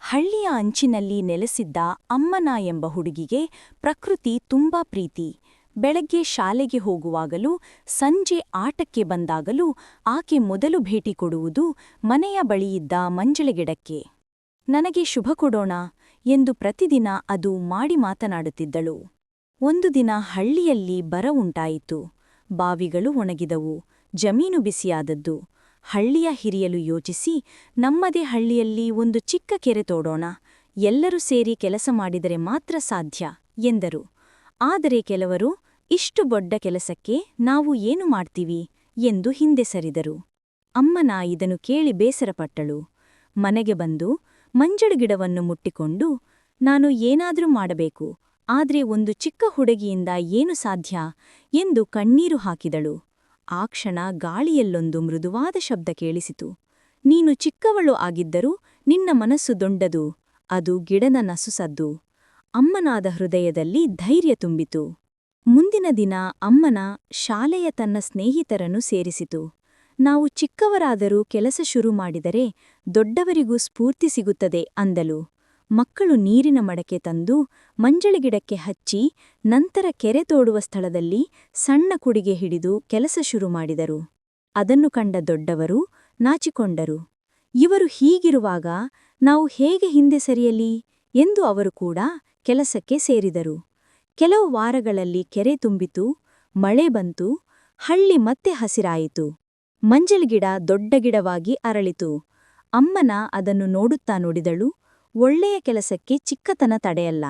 ಹಳ್ಳಿಯ ಅಂಚಿನಲ್ಲಿ ನೆಲೆಸಿದ್ದ ಅಮ್ಮನ ಎಂಬ ಹುಡುಗಿಗೆ ಪ್ರಕೃತಿ ತುಂಬಾ ಪ್ರೀತಿ. ಬೆಳಗ್ಗೆ ಶಾಲೆಗೆ ಹೋಗುವಾಗಲೂ ಸಂಜೆ ಆಟಕ್ಕೆ ಬಂದಾಗಲೂ ಆಕೆ ಮೊದಲು ಭೇಟಿ ಕೊಡುವುದು ಮನೆಯ ಬಳಿಯಿದ್ದ ಮಂಜಳೆಗಿಡಕ್ಕೆ. ನನಗೆ ಶುಭ ಕೊಡೋಣ ಎಂದು ಪ್ರತಿದಿನ ಅದು ಮಾಡಿ ಮಾತನಾಡುತ್ತಿದ್ದಳು. ಒಂದು ದಿನ ಹಳ್ಳಿಯಲ್ಲಿ ಬರ ಉಂಟಾಯಿತು. ಬಾವಿಗಳು ಒಣಗಿದವು, ಜಮೀನು ಬಿಸಿಯಾದದ್ದು. ಹಳ್ಳಿಯ ಹಿರಿಯಲು ಯೋಚಿಸಿ, ನಮ್ಮದೇ ಹಳ್ಳಿಯಲ್ಲಿ ಒಂದು ಚಿಕ್ಕ ಕೆರೆ ತೋಡೋಣ, ಎಲ್ಲರೂ ಸೇರಿ ಕೆಲಸ ಮಾಡಿದರೆ ಮಾತ್ರ ಸಾಧ್ಯ ಎಂದರು. ಆದರೆ ಕೆಲವರು, ಇಷ್ಟು ದೊಡ್ಡ ಕೆಲಸಕ್ಕೆ ನಾವು ಏನು ಮಾಡ್ತೀವಿ ಎಂದು ಹಿಂದೆ ಸರಿದರು. ಅಮ್ಮನ ಇದನ್ನು ಕೇಳಿ ಬೇಸರಪಟ್ಟಳು. ಮನೆಗೆ ಬಂದು ಮಂಜಳುಗಿಡವನ್ನು ಮುಟ್ಟಿಕೊಂಡು, ನಾನು ಏನಾದರೂ ಮಾಡಬೇಕು, ಆದ್ರೆ ಒಂದು ಚಿಕ್ಕ ಹುಡುಗಿಯಿಂದ ಏನು ಸಾಧ್ಯ ಎಂದು ಕಣ್ಣೀರು ಹಾಕಿದಳು. ಆ ಕ್ಷಣ ಗಾಳಿಯಲ್ಲೊಂದು ಮೃದುವಾದ ಶಬ್ದ ಕೇಳಿಸಿತು. ನೀನು ಚಿಕ್ಕವಳು ಆಗಿದ್ದರೂ ನಿನ್ನ ಮನಸ್ಸು ದೊಡ್ಡದು. ಅದು ಗಿಡನ ನಸುಸದ್ದು. ಅಮ್ಮನಾದ ಹೃದಯದಲ್ಲಿ ಧೈರ್ಯ ತುಂಬಿತು. ಮುಂದಿನ ದಿನ ಅಮ್ಮನ ಶಾಲೆಯ ತನ್ನ ಸ್ನೇಹಿತರನ್ನು ಸೇರಿಸಿತು. ನಾವು ಚಿಕ್ಕವರಾದರೂ ಕೆಲಸ ಶುರು ಮಾಡಿದರೆ ದೊಡ್ಡವರಿಗೂ ಸ್ಫೂರ್ತಿ ಸಿಗುತ್ತದೆ ಅಂದಳು. ಮಕ್ಕಳು ನೀರಿನ ಮಡಕೆ ತಂದು ಮಂಜಳಿಗಿಡಕ್ಕೆ ಹಚ್ಚಿ, ನಂತರ ಕೆರೆ ತೋಡುವ ಸ್ಥಳದಲ್ಲಿ ಸಣ್ಣ ಕುಡಿಗೆ ಹಿಡಿದು ಕೆಲಸ ಶುರು ಮಾಡಿದರು. ಅದನ್ನು ಕಂಡ ದೊಡ್ಡವರು ನಾಚಿಕೊಂಡರು. ಇವರು ಹೀಗಿರುವಾಗ ನಾವು ಹೇಗೆ ಹಿಂದೆ ಸರಿಯಲಿ ಎಂದು ಅವರು ಕೂಡ ಕೆಲಸಕ್ಕೆ ಸೇರಿದರು. ಕೆಲವು ವಾರಗಳಲ್ಲಿ ಕೆರೆ ತುಂಬಿತು, ಮಳೆ ಬಂತು, ಹಳ್ಳಿ ಮತ್ತೆ ಹಸಿರಾಯಿತು. ಮಂಜಲ್ಗಿಡ ದೊಡ್ಡ ಗಿಡವಾಗಿ ಅರಳಿತು. ಅಮ್ಮನ ಅದನ್ನು ನೋಡುತ್ತಾ ನುಡಿದಳು, ಒಳ್ಳೆಯ ಕೆಲಸಕ್ಕೆ ಚಿಕ್ಕತನ ತಡೆಯಲ್ಲ.